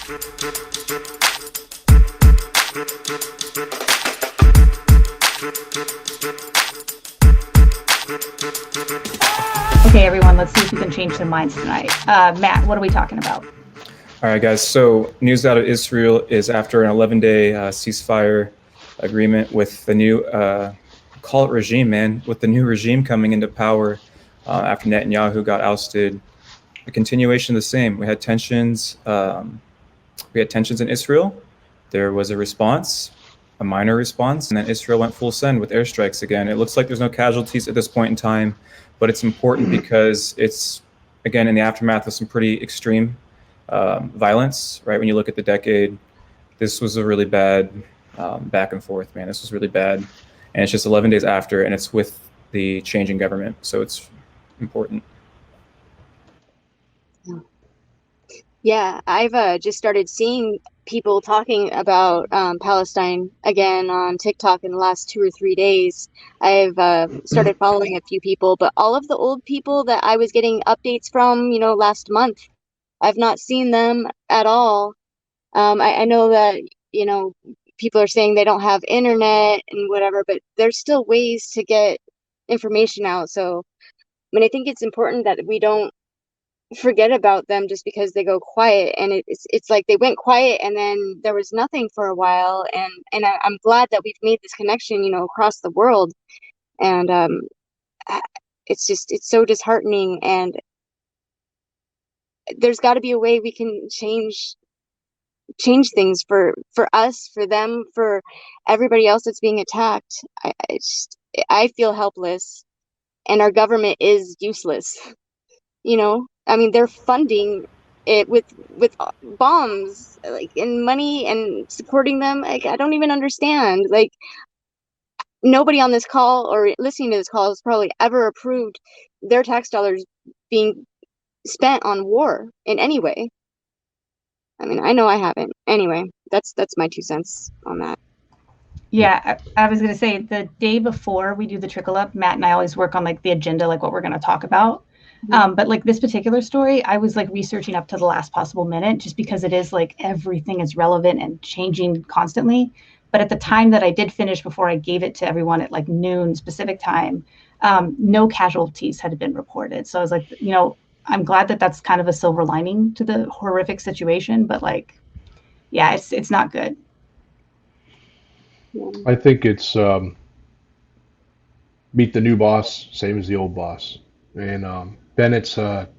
Okay, everyone, let's see if we can change their minds tonight. Matt, what are we talking about? All right, guys. So news out of Israel is after an 11-day ceasefire agreement with the new, call it regime, man, with the new regime coming into power after Netanyahu got ousted. The continuation the same. We had tensions. We had tensions in Israel. There was a response, a minor response, and then Israel went full send with airstrikes again. It looks like there's no casualties at this point in time, but it's important because it's, again, in the aftermath of some pretty extreme violence, right? When you look at the decade, this was a really bad back and forth, man. This was really bad. And it's just 11 days after, and it's with the changing government. So it's important. Yeah, I've just started seeing people talking about Palestine again on TikTok in the last 2 or 3 days. I've started following a few people, but all of the old people that I was getting updates from, last month, I've not seen them at all. I know that, people are saying they don't have internet and whatever, but there's still ways to get information out. So, I think it's important that we don't forget about them just because they go quiet, and it's like they went quiet and then there was nothing for a while, and I'm glad that we've made this connection across the world, and it's so disheartening, and there's got to be a way we can change things for us, for them, for everybody else that's being attacked. I feel helpless, and our government is useless. They're funding it with bombs, like, and money, and supporting them. Like, I don't even understand. Like, nobody on this call or listening to this call has probably ever approved their tax dollars being spent on war in any way. I know I haven't. Anyway, that's my 2 cents on that. Yeah, I was going to say, the day before we do the Trickle Up, Matt and I always work on the agenda, what we're going to talk about. But this particular story, I was researching up to the last possible minute, just because it is everything is relevant and changing constantly. But at the time that I did finish, before I gave it to everyone at noon specific time, no casualties had been reported. So I was I'm glad that that's kind of a silver lining to the horrific situation. But yeah, it's not good. I think it's meet the new boss, same as the old boss. And Bennett's a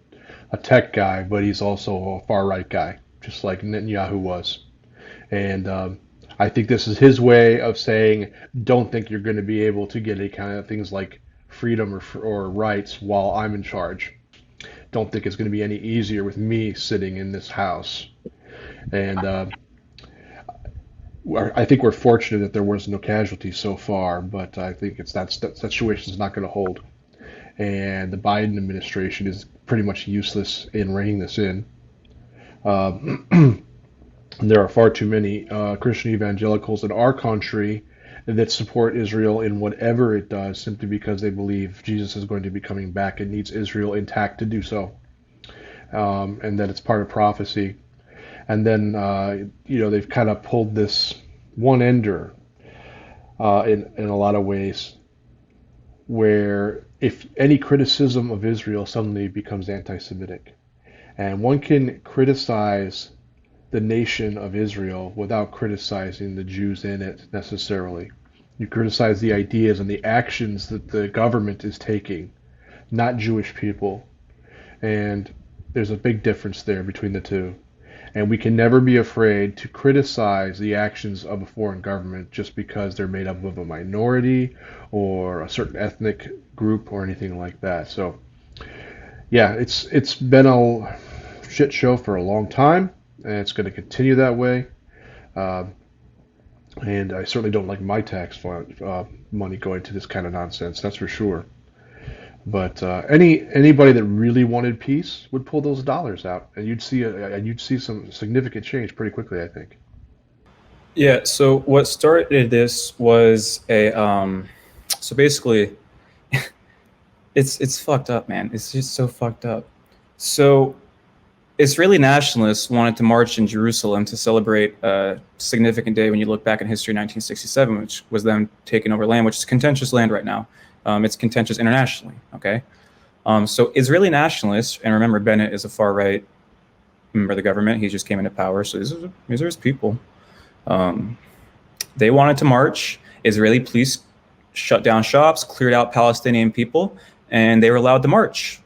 tech guy, but he's also a far right guy, just like Netanyahu was. And I think this is his way of saying, don't think you're going to be able to get any kind of things like freedom or rights while I'm in charge. Don't think it's going to be any easier with me sitting in this house. And I think we're fortunate that there was no casualties so far, but I think that situation is not going to hold. And the Biden administration is pretty much useless in reining this in. There are far too many Christian evangelicals in our country that support Israel in whatever it does, simply because they believe Jesus is going to be coming back and needs Israel intact to do so, and that it's part of prophecy. And then, they've kind of pulled this one-ender in a lot of ways, where if any criticism of Israel suddenly becomes anti-Semitic. And one can criticize the nation of Israel without criticizing the Jews in it necessarily. You criticize the ideas and the actions that the government is taking, not Jewish people. And there's a big difference there between the two. And we can never be afraid to criticize the actions of a foreign government just because they're made up of a minority or a certain ethnic group or anything like that. So, yeah, it's been a shit show for a long time, and it's going to continue that way. And I certainly don't like my tax fund, money going to this kind of nonsense, that's for sure. But anybody that really wanted peace would pull those dollars out, and you'd see some significant change pretty quickly, I think. Yeah. So what started this was so basically, it's fucked up, man. It's just so fucked up. So Israeli nationalists wanted to march in Jerusalem to celebrate a significant day when you look back in history, 1967, which was them taking over land, which is contentious land right now. It's contentious internationally, okay? So Israeli nationalists, and remember, Bennett is a far-right member of the government. He just came into power, so these are his people. They wanted to march. Israeli police shut down shops, cleared out Palestinian people, and they were allowed to march.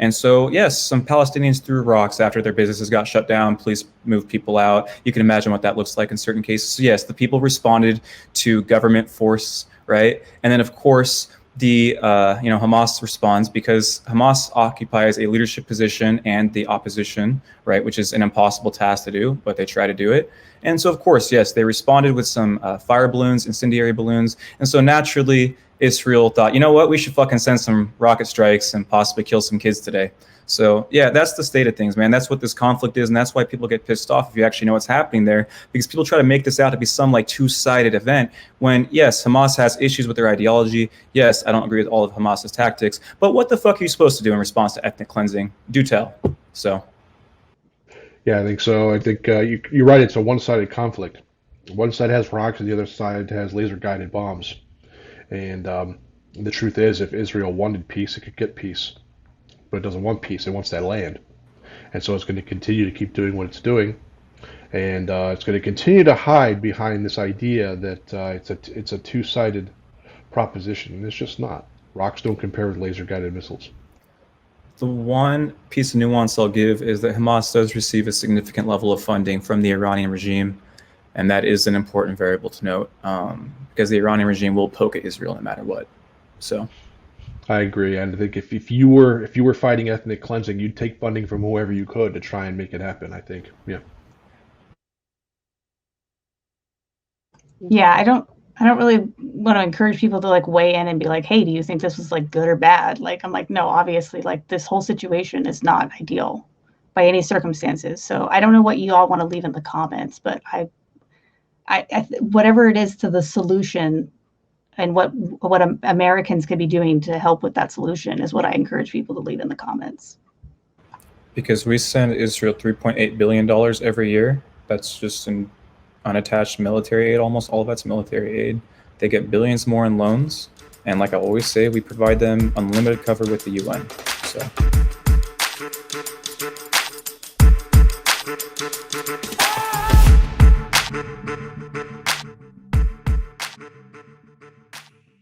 And so, yes, some Palestinians threw rocks after their businesses got shut down. Police moved people out. You can imagine what that looks like in certain cases. So yes, the people responded to government force, right? And then, of course, the Hamas responds because Hamas occupies a leadership position and the opposition, right, which is an impossible task to do, but they try to do it. And so, of course, yes, they responded with some fire balloons, incendiary balloons. And so naturally, Israel thought, you know what, we should fucking send some rocket strikes and possibly kill some kids today. So yeah, that's the state of things, man. That's what this conflict is, and that's why people get pissed off if you actually know what's happening there, because people try to make this out to be some like two-sided event when, yes, Hamas has issues with their ideology. Yes, I don't agree with all of Hamas's tactics, but what the fuck are you supposed to do in response to ethnic cleansing? Do tell. So. Yeah, I think so. I think you're right. It's a one-sided conflict. One side has rocks, and the other side has laser-guided bombs. And the truth is, if Israel wanted peace, it could get peace. But it doesn't want peace. It wants that land. And so it's going to continue to keep doing what it's doing. And it's going to continue to hide behind this idea that it's a two-sided proposition. And it's just not. Rocks don't compare with laser-guided missiles. The one piece of nuance I'll give is that Hamas does receive a significant level of funding from the Iranian regime. And that is an important variable to note, because the Iranian regime will poke at Israel no matter what. So, I agree, and I think if you were fighting ethnic cleansing, you'd take funding from whoever you could to try and make it happen. I think, yeah. Yeah, I don't really want to encourage people to like weigh in and be like, hey, do you think this was like good or bad? Like, I'm like, no, obviously, like this whole situation is not ideal by any circumstances. So I don't know what you all want to leave in the comments, but whatever it is to the solution and what Americans could be doing to help with that solution is what I encourage people to leave in the comments. Because we send Israel $3.8 billion every year. That's just an unattached military aid. Almost all of that's military aid. They get billions more in loans. And like I always say, we provide them unlimited cover with the UN. So.